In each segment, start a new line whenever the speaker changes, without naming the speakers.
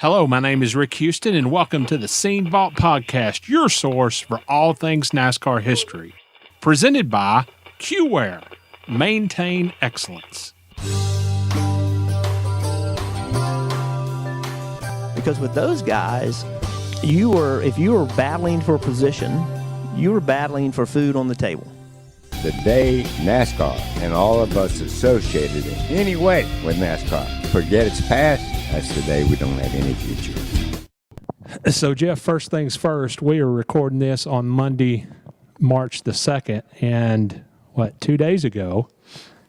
Hello, my name is Rick Houston, and welcome to the Scene Vault Podcast, your source for all things NASCAR history. Presented by QWare. Maintain excellence.
Because with those guys, if you were battling for position, you were battling for food on the table.
The day NASCAR and all of us associated in any way with NASCAR forget its past, that's the day we don't have any future.
So, Jeff, first things first, we are recording this on Monday, March the 2nd, and 2 days ago,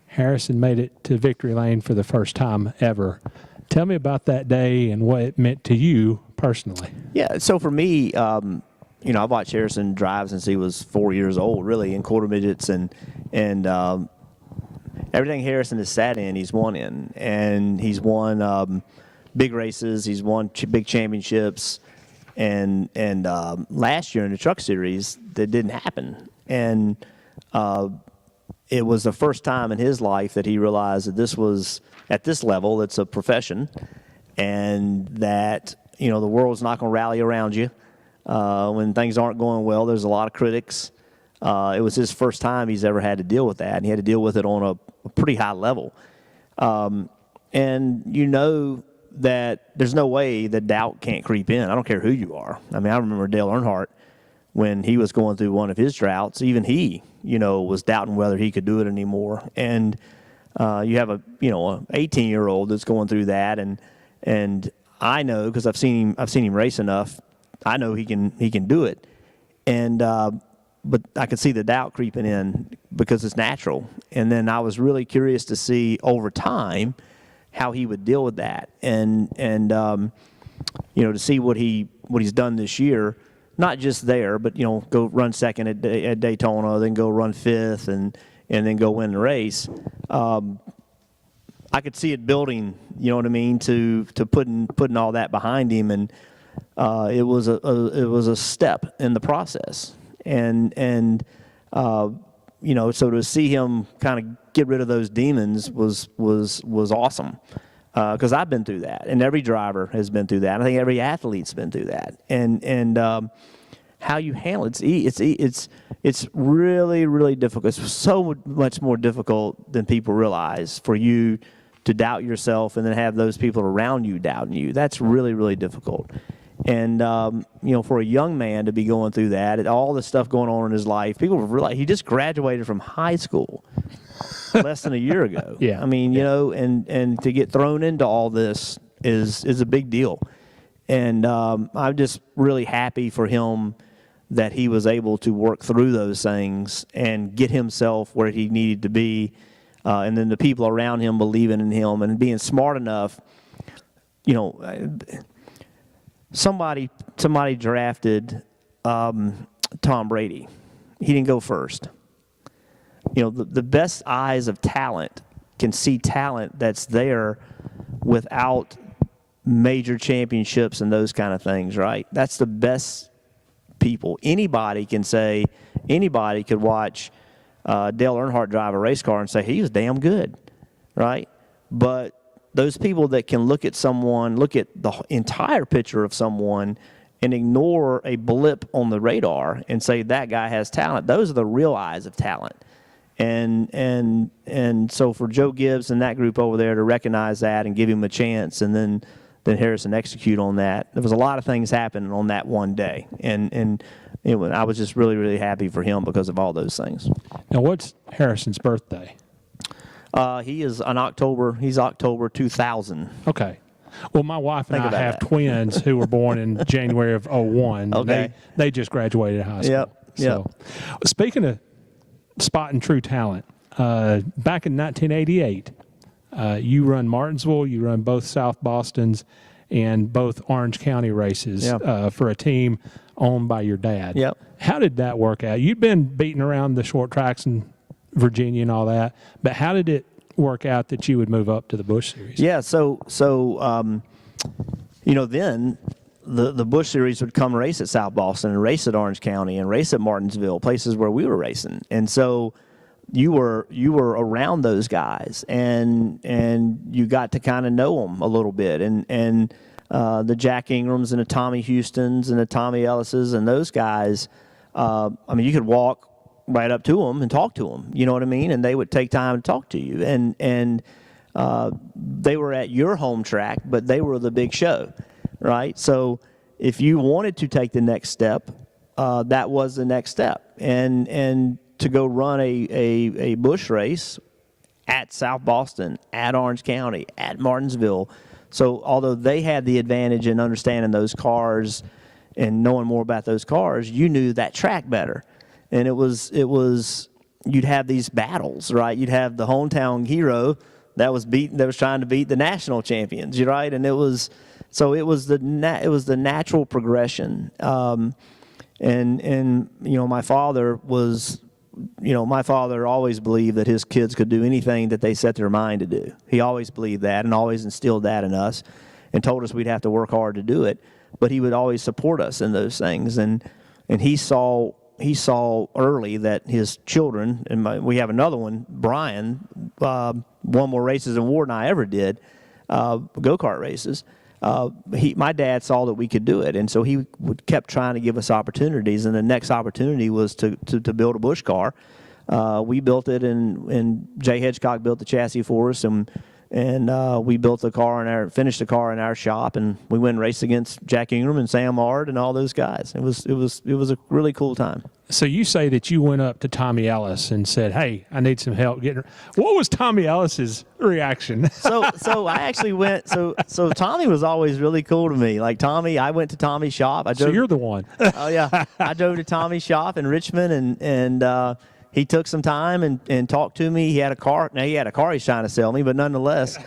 Harrison made it to victory lane for the first time ever. Tell me about that day and what it meant to you personally.
Yeah, so for me, I've watched Harrison drive since he was 4 years old, really, in quarter midgets, and everything Harrison has sat in, he's won in, and he's won big races, he's won big championships, and last year in the Truck Series, that didn't happen, and it was the first time in his life that he realized that this was, at this level, it's a profession, and that, the world's not going to rally around you. When things aren't going well, there's a lot of critics. It was his first time he's ever had to deal with that, and he had to deal with it on a pretty high level. And that there's no way that doubt can't creep in. I don't care who you are. I mean, I remember Dale Earnhardt when he was going through one of his droughts. Even he, was doubting whether he could do it anymore. And you have a 18-year-old that's going through that, and I know because I've seen him race enough. I know he can do it, and but I could see the doubt creeping in because it's natural. And then I was really curious to see over time how he would deal with that, and to see what he's done this year, not just there, but go run second at Daytona, then go run fifth, and then go win the race. I could see it building, to putting all that behind him, and it was a step in the process, and so to see him kind of get rid of those demons was awesome, because I've been through that, and every driver has been through that. I think every athlete's been through that, and how you handle it's really, really difficult. It's so much more difficult than people realize for you to doubt yourself and then have those people around you doubting you. That's really, really difficult. And, for a young man to be going through that, all the stuff going on in his life, people realize he just graduated from high school less than a year ago.
Yeah.
I mean, and to get thrown into all this is a big deal. And I'm just really happy for him that he was able to work through those things and get himself where he needed to be, and then the people around him believing in him and being smart enough, Somebody drafted Tom Brady. He didn't go first. The best eyes of talent can see talent that's there without major championships and those kind of things, right? That's the best people. Anybody could watch Dale Earnhardt drive a race car and say he was damn good, right? But those people that can look at the entire picture of someone and ignore a blip on the radar and say that guy has talent, those are the real eyes of talent. And so for Joe Gibbs and that group over there to recognize that and give him a chance, and then Harrison execute on that, there was a lot of things happening on that one day. And I was just really, really happy for him because of all those things.
Now, what's Harrison's birthday?
He's October 2000.
Okay. Well, my wife and I have
that.
Twins who were born in January of 01.
Okay.
They just graduated high school.
Yep.
So, speaking of spotting true talent, back in 1988, you run Martinsville, you run both South Bostons and both Orange County races for a team owned by your dad.
Yep.
How did that work out? You'd been beating around the short tracks in Virginia and all that, but how did it work out that you would move up to the Busch Series?
Yeah, so then the Busch Series would come race at South Boston and race at Orange County and race at Martinsville, places where we were racing. And so you were around those guys, and you got to kind of know them a little bit. And the Jack Ingrams and the Tommy Houstons and the Tommy Ellises and those guys. I mean, you could walk right up to them and talk to them. You know what I mean? And they would take time to talk to you. And they were at your home track, but they were the big show, right? So if you wanted to take the next step, that was the next step. And to go run a Busch race at South Boston, at Orange County, at Martinsville. So although they had the advantage in understanding those cars and knowing more about those cars, you knew that track better. And it was you'd have these battles, right? You'd have the hometown hero that was trying to beat the national champions, right? And it was the natural progression. And my father always believed that his kids could do anything that they set their mind to do. He always believed that and always instilled that in us and told us we'd have to work hard to do it. But he would always support us in those things. And he saw early that his children, and we have another one, Brian, won more races than Ward and I ever did, go-kart races. My dad saw that we could do it, and so he kept trying to give us opportunities. And the next opportunity was to build a Busch car. We built it, and Jay Hedgecock built the chassis for us, and we built the car finished the car in our shop, and we went and raced against Jack Ingram and Sam Ard and all those guys. It was a really cool time.
So you say that you went up to Tommy Ellis and said, "Hey, I need some help getting her." What was Tommy Ellis's reaction?
So I actually went. So Tommy was always really cool to me. Like Tommy, I went to Tommy's shop.
So you're the one.
Oh yeah, I drove to Tommy's shop in Richmond, and he took some time and talked to me. He had a car. Now he had a car he's trying to sell me, but nonetheless,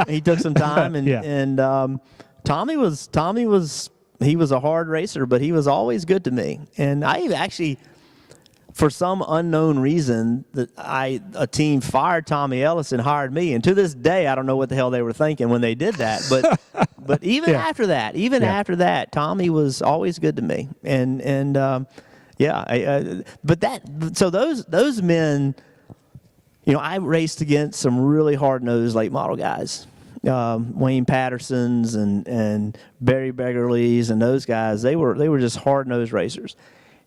he took some time. And Tommy was he was a hard racer, but he was always good to me. And I actually, for some unknown reason, a team fired Tommy Ellis and hired me. And to this day, I don't know what the hell they were thinking when they did that. But even after that, Tommy was always good to me. So those men, I raced against some really hard-nosed late model guys. Wayne Pattersons and Barry Beggerleys and those guys, they were just hard-nosed racers.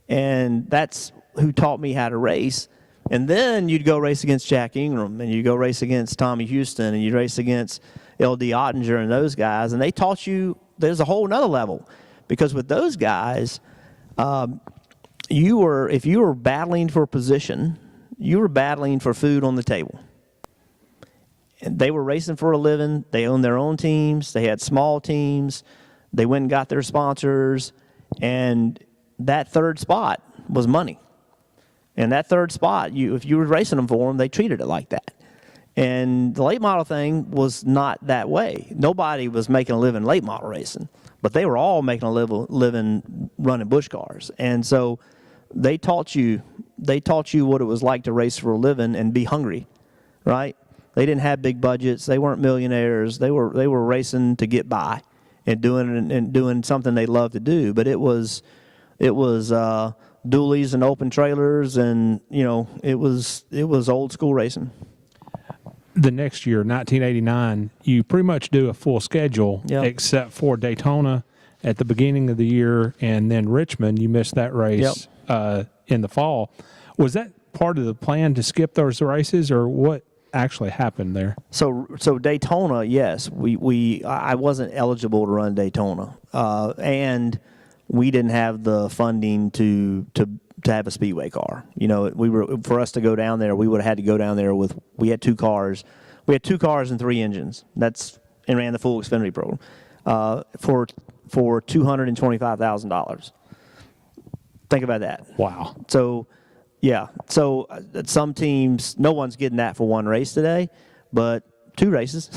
And that's who taught me how to race. And then you'd go race against Jack Ingram, and you'd go race against Tommy Houston, and you'd race against L.D. Ottinger and those guys, and they taught you there's a whole nother level. Because with those guys, if you were battling for position, you were battling for food on the table. And they were racing for a living. They owned their own teams. They had small teams. They went and got their sponsors. And that third spot was money. And that third spot, if you were racing them for them, they treated it like that. And the late model thing was not that way. Nobody was making a living late model racing. But they were all making a living running Busch cars. And so they taught you what it was like to race for a living and be hungry, right? They didn't have big budgets. They weren't millionaires. They were racing to get by and doing something they loved to do. But it was dualies and open trailers, and it was old school racing.
The next year, 1989, you pretty much do a full schedule, except for Daytona at the beginning of the year, and then Richmond. You missed that race in the fall. Was that part of the plan to skip those races, or what actually happened there? So
Daytona, yes, I wasn't eligible to run Daytona, and we didn't have the funding to have a speedway car. For us to go down there, we would have had to go down there we had two cars. We had 2 cars and 3 engines. And ran the full Xfinity program for $225,000. Think about that.
Wow.
So, yeah. So some teams, no one's getting that for one race today, but 2 races.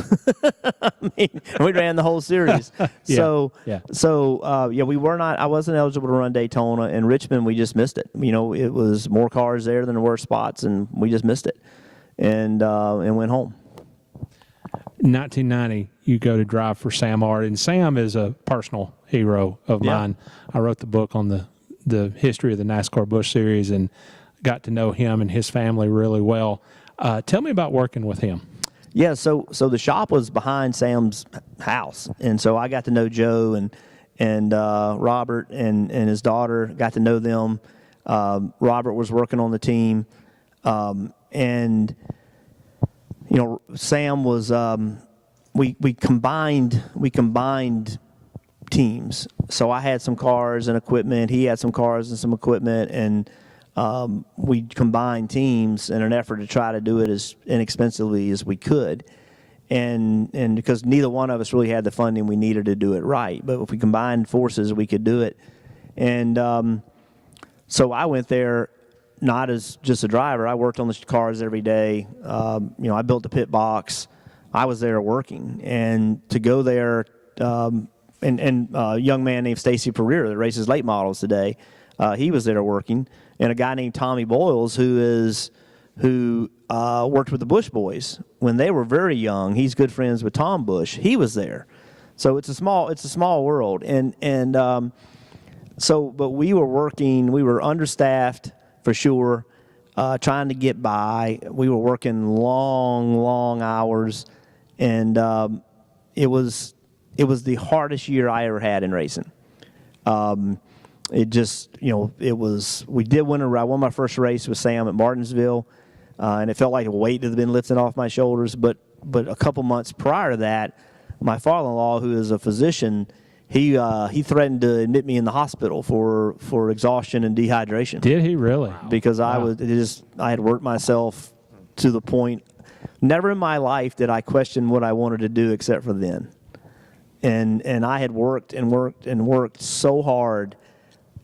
I mean, we ran the whole series. We were not. I wasn't eligible to run Daytona. In Richmond, we just missed it. It was more cars there than there were spots, and we just missed it, and went home.
1990, you go to drive for Sam Ard, and Sam is a personal hero of mine. I wrote the book on the history of the NASCAR Busch Series and got to know him and his family really well. Tell me about working with him.
Yeah, so the shop was behind Sam's house, and so I got to know Joe and Robert and his daughter. Got to know them. Robert was working on the team, and Sam was. We combined teams. So I had some cars and equipment. He had some cars and some equipment, and we combined teams in an effort to try to do it as inexpensively as we could. And because neither one of us really had the funding we needed to do it right, but if we combined forces, we could do it. And so I went there not as just a driver. I worked on the cars every day. I built the pit box. I was there working, and to go there, and a young man named Stacy Pereira that races late models today, he was there working, and a guy named Tommy Boyles who worked with the Busch boys when they were very young. He's good friends with Tom Busch. He was there, so it's a small world, but we were working. We were understaffed for sure, trying to get by. We were working long hours, and it was the hardest year I ever had in racing. It just, it was. We did win I won my first race with Sam at Martinsville, and it felt like a weight had been lifted off my shoulders. But a couple months prior to that, my father-in-law, who is a physician, he threatened to admit me in the hospital for exhaustion and dehydration.
Did he really?
Because I had worked myself to the point. Never in my life did I question what I wanted to do except for then. And I had worked so hard,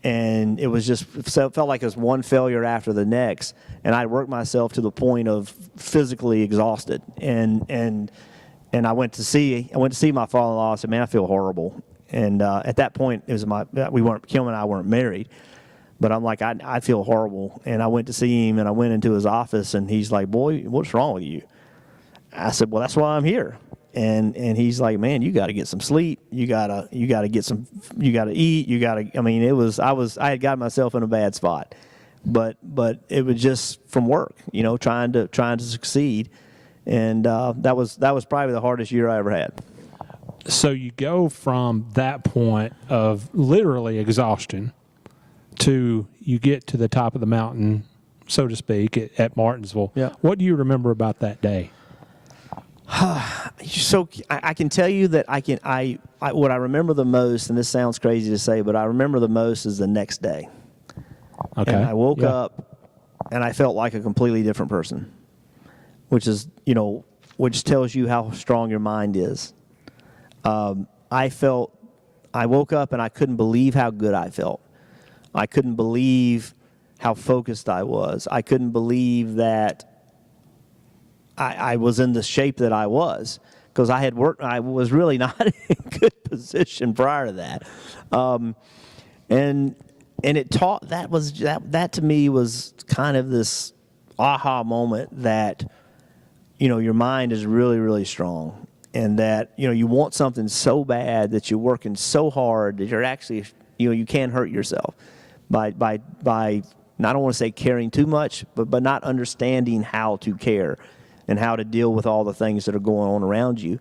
and it was just felt like it was one failure after the next, and I worked myself to the point of physically exhausted. And I went to see my father-in-law. I said, "Man, I feel horrible." And at that point, Kim and I weren't married, but I'm like, I feel horrible. And I went to see him, and I went into his office, and he's like, "Boy, what's wrong with you?" I said, "Well, that's why I'm here." And he's like, "Man, you got to get some sleep. You gotta eat. I had got myself in a bad spot, but it was just from work, trying to succeed. And that was probably the hardest year I ever had.
So you go from that point of literally exhaustion to you get to the top of the mountain, so to speak, at Martinsville.
Yeah.
What do you remember about that day?
So I can tell you that what I remember the most, and this sounds crazy to say, but I remember the most is the next day.
Okay.
And I woke up and I felt like a completely different person, which tells you how strong your mind is. I woke up and I couldn't believe how good I felt. I couldn't believe how focused I was. I couldn't believe that I was in the shape that I was, because I was really not in a good position prior to that. And it taught, that to me was kind of this aha moment that, your mind is really, really strong, and that, you want something so bad that you're working so hard that you're actually, you can hurt yourself by I don't want to say caring too much, but not understanding how to care and how to deal with all the things that are going on around you.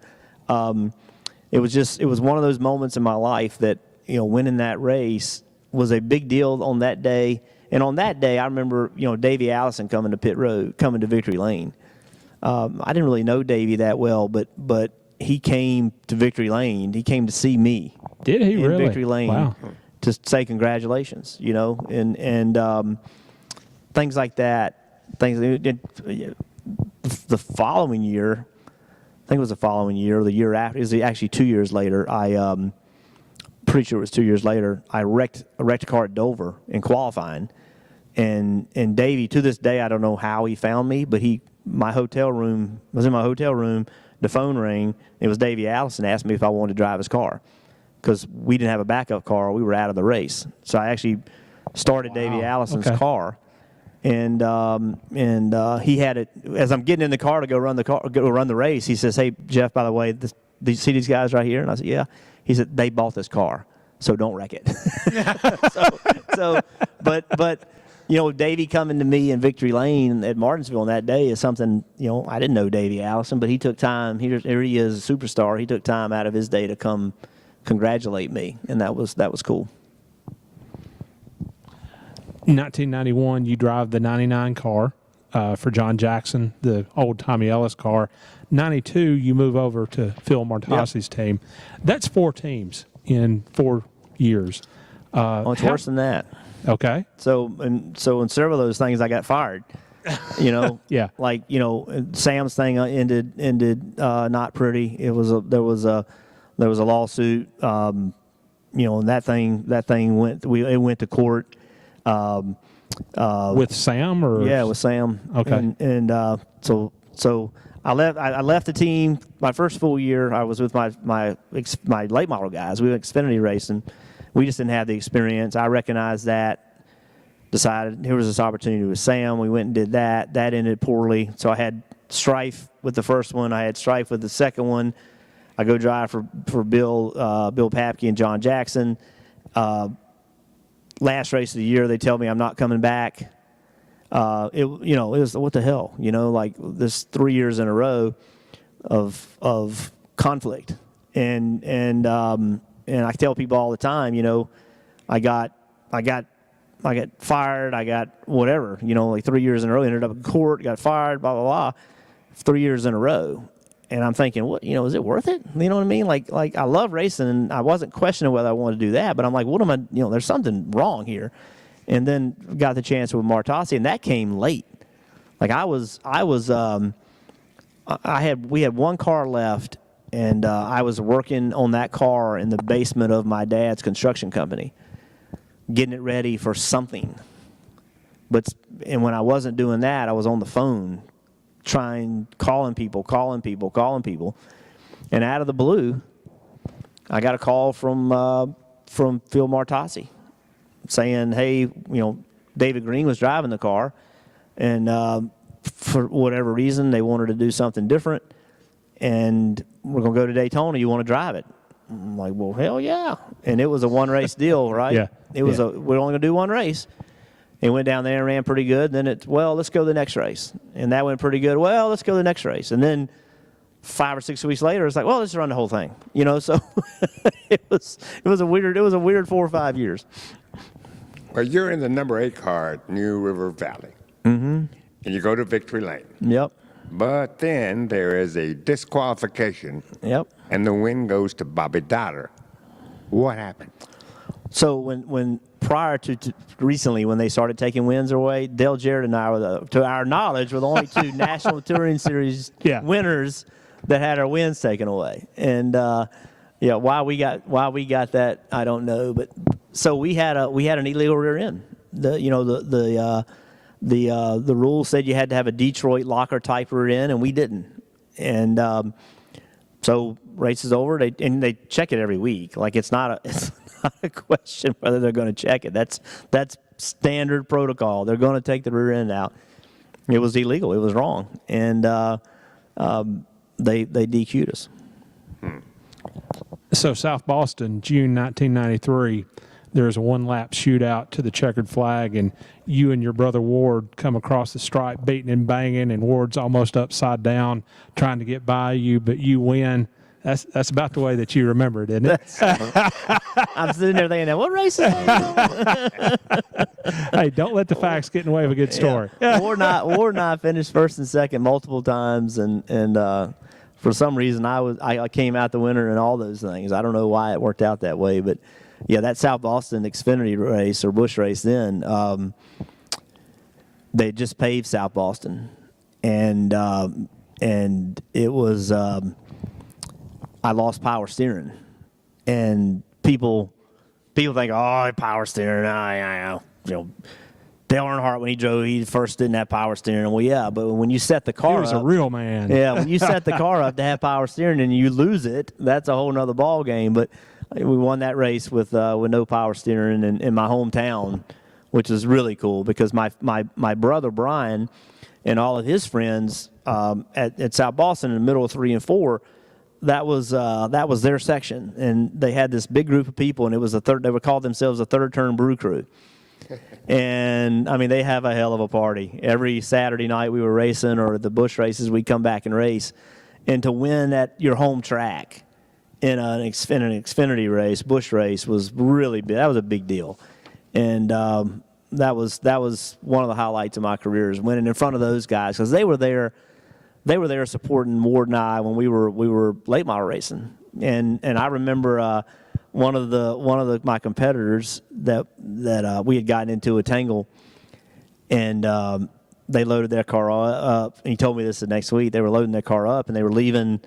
It was one of those moments in my life that, winning that race was a big deal on that day. And on that day, I remember, Davey Allison coming to Victory Lane. I didn't really know Davey that well, but he came to Victory Lane. He came to see me.
Did he
in
really?
Victory Lane.
Wow.
To say congratulations, and things like that. The following year, I think it was the following year or the year after, it was actually 2 years later, pretty sure it was 2 years later, I wrecked a car at Dover in qualifying. And Davey, to this day, I don't know how he found me, but I was in my hotel room, the phone rang, it was Davey Allison, asked me if I wanted to drive his car, because we didn't have a backup car, we were out of the race. So I actually started Davey Allison's car. And he had it as I'm getting in the car to go run the race. He says, "Hey Jeff, by the way, do you see these guys right here?" And I said, "Yeah." He said, "They bought this car, so don't wreck it." but Davey coming to me in Victory Lane at Martinsville on that day is something, I didn't know Davey Allison, but he took time. Here he is, a superstar. He took time out of his day to come congratulate me, and that was cool.
1991, you drive the 99 car for John Jackson, the old Tommy Ellis car. 92, you move over to Phil Martossi's team. That's 4 teams in 4 years.
It's worse than that.
Okay.
So in several of those things, I got fired.
Yeah.
Like Sam's thing ended not pretty. There was a lawsuit. And that thing went to court.
With Sam or?
Yeah, with Sam.
Okay.
And so I left the team. My first full year, I was with my late model guys. We went Xfinity racing. We just didn't have the experience. I recognized that. Decided here was this opportunity with Sam. We went and did that. That ended poorly. So I had strife with the first one. I had strife with the second one. I go drive for Bill Papke and John Jackson. Last race of the year, they tell me I'm not coming back. It was what the hell, like this 3 years in a row of conflict, and I tell people all the time, I got fired, I got whatever, like 3 years in a row, ended up in court, got fired, blah blah blah, 3 years in a row. And I'm thinking, what, is it worth it? You know what I mean? Like I love racing, and I wasn't questioning whether I wanted to do that, but I'm like, what am I, there's something wrong here. And then got the chance with Martossi, and that came late. Like we had one car left, and I was working on that car in the basement of my dad's construction company, getting it ready for something. And when I wasn't doing that, I was on the phone, calling people. And out of the blue, I got a call from Phil Martossi saying, hey, David Green was driving the car, and for whatever reason, they wanted to do something different, and we're going to go to Daytona. You want to drive it? I'm like, well, hell yeah. And it was a one-race deal, right?
Yeah.
We're only going to do one race. He went down there and ran pretty good. Then let's go to the next race. And that went pretty good. Well, let's go to the next race. And then 5 or 6 weeks later, it's like, well, let's run the whole thing. So it was a weird 4 or 5 years.
Well, you're in the number 8 car at New River Valley. Mm-hmm. And you go to Victory Lane.
Yep.
But then there is a disqualification.
Yep.
And the win goes to Bobby Dotter. What happened?
So when prior to recently, when they started taking wins away, Dale Jarrett and I were, to our knowledge, were the only 2 National Touring Series winners that had our wins taken away. And why we got that, I don't know. But so we had an illegal rear end. The rule said you had to have a Detroit locker type rear end, and we didn't. And so race is over. They check it every week. Like it's not a question whether they're going to check it. That's standard protocol. They're going to take the rear end out. It was illegal. It was wrong, and they DQ'd us.
So South Boston, June 1993, there was a one-lap shootout to the checkered flag, and you and your brother Ward come across the stripe, beating and banging, and Ward's almost upside down trying to get by you, but you win. That's about the way that you remember it, isn't it?
I'm sitting there thinking, what race is that?
Hey, don't let the facts get in the way of a good story.
Yeah. Ward and I finished first and second multiple times, and for some reason I came out the winner in all those things. I don't know why it worked out that way, but yeah, that South Boston Xfinity race or Busch race then, they just paved South Boston, and it was. I lost power steering, and people think, oh, power steering. Dale Earnhardt, when he drove, he first didn't have power steering. Well, yeah, but when you set the car,
he was a real man.
Yeah, when you set the car up to have power steering and you lose it, that's a whole nother ball game. But we won that race with no power steering in my hometown, which is really cool because my brother Brian and all of his friends at South Boston in the middle of 3 and 4. That was their section, and they had this big group of people, and it was they would call themselves a third turn brew crew, And, I mean, they have a hell of a party. Every Saturday night we were racing, or the Busch races, we'd come back and race. And to win at your home track in an Xfinity race, Busch race, was really big. That was a big deal. And that was one of the highlights of my career, is winning in front of those guys, because they were there supporting Ward and I when we were late model racing. And I remember one of my competitors that we had gotten into a tangle, and they loaded their car up. And he told me this the next week. They were loading their car up, and they were leaving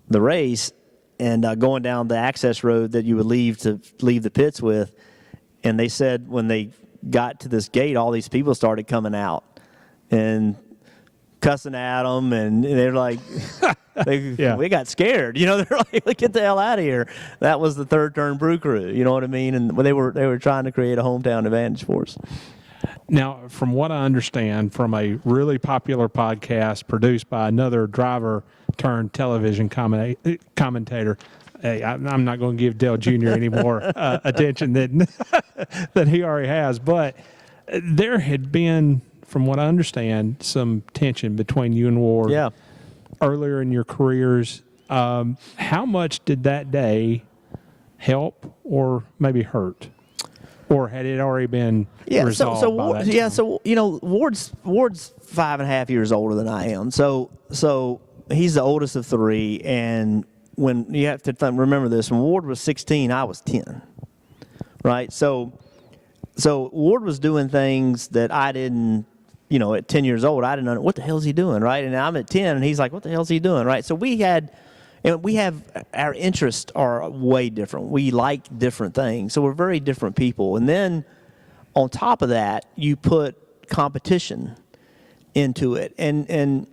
the race and going down the access road that you would leave the pits with. And they said when they got to this gate, all these people started coming out and cussing at them, and they're like, we got scared. You know, they're like, get the hell out of here. That was the Third Turn Brew Crew. You know what I mean? And they were trying to create a hometown advantage for us.
Now, from what I understand from a really popular podcast produced by another driver turned television commentator, hey, I'm not going to give Dale Jr. any more attention than he already has, but there had been, from what I understand, some tension between you and Ward earlier in your careers. How much did that day help or maybe hurt? Or had it already been resolved by that time?
So you know, Ward's 5.5 years older than I am. So he's the oldest of three, and when you have to remember this, when Ward was 16, I was 10, right? So Ward was doing things that I didn't, you know, at 10 years old, I didn't know what the hell is he doing, right? And I'm at 10, and he's like, what the hell is he doing, right? So we have our interests are way different. We like different things, so we're very different people. And then on top of that, you put competition into it, and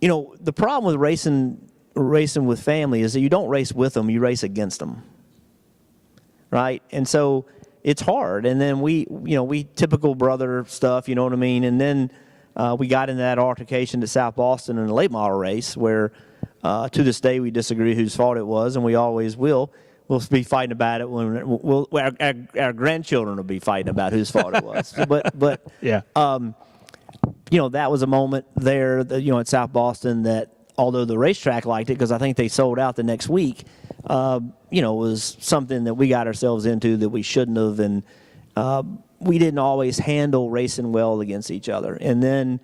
you know, the problem with racing with family is that you don't race with them, you race against them, right? And so it's hard. And then we typical brother stuff, you know what I mean? And then we got into that altercation at South Boston in a late model race where to this day we disagree whose fault it was, and we always will. We'll be fighting about it when our grandchildren will be fighting about whose fault it was. But
yeah.
You know, that was a moment there, you know, at South Boston that, although the racetrack liked it because I think they sold out the next week, you know, was something that we got ourselves into that we shouldn't have, and we didn't always handle racing well against each other. And then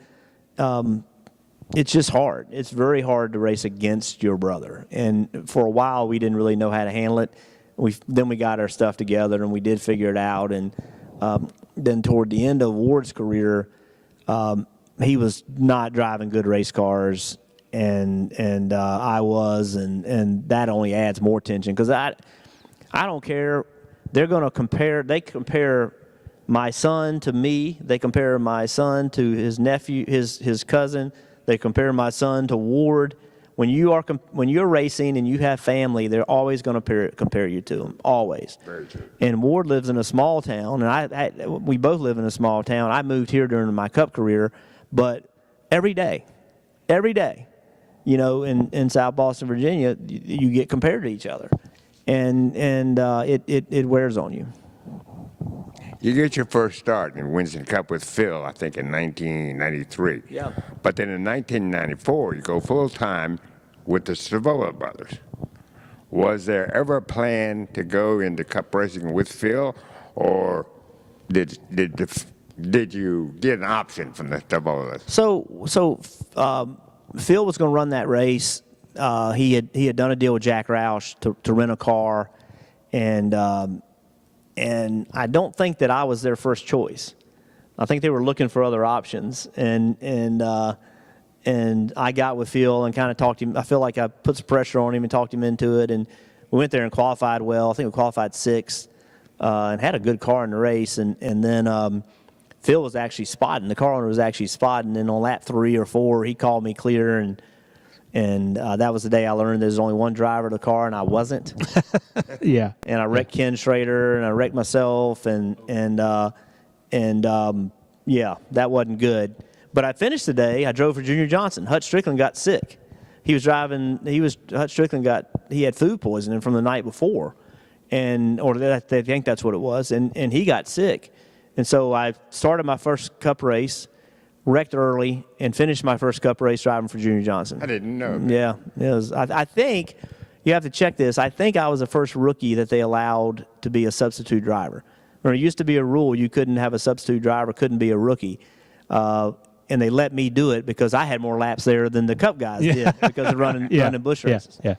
it's just hard. It's very hard to race against your brother. And for a while, we didn't really know how to handle it. Then we got our stuff together, and we did figure it out. And then toward the end of Ward's career, he was not driving good race cars, and I was, and that only adds more tension, because I don't care. They're going to compare. They compare my son to me. They compare my son to his nephew, his cousin. They compare my son to Ward. When you're racing and you have family, they're always going to compare you to them. Always. Very true. And Ward lives in a small town, and we both live in a small town. I moved here during my Cup career, but every day, you know, in South Boston, Virginia, you get compared to each other, and it wears on you.
You get your first start in Winston Cup with Phil, I think, in 1993.
Yeah.
But then in 1994, you go full-time with the Savola brothers. Was there ever a plan to go into Cup racing with Phil, or did you get an option from the Savolas?
So Phil was going to run that race. He had done a deal with Jack Roush to rent a car, and I don't think that I was their first choice. I think they were looking for other options, and I got with Phil and kind of talked to him. I feel like I put some pressure on him and talked him into it, and we went there and qualified well. I think we qualified sixth, and had a good car in the race, and then Phil was actually spotting. The car owner was actually spotting, and on lap 3 or 4, he called me clear, and that was the day I learned there's only one driver of the car, and I wasn't.
Yeah.
And I wrecked Ken Schrader, and I wrecked myself, and yeah, that wasn't good. But I finished the day. I drove for Junior Johnson. Hutch Strickland got sick. Hutch Strickland he had food poisoning from the night before, or they think that's what it was, and he got sick. And so I started my first Cup race, wrecked early, and finished my first Cup race driving for Junior Johnson.
I didn't know that.
Yeah, it was. I think you have to check this. I think I was the first rookie that they allowed to be a substitute driver. Or it used to be a rule you couldn't have a substitute driver, couldn't be a rookie. And they let me do it because I had more laps there than the Cup guys did because of running Busch races.
Yeah.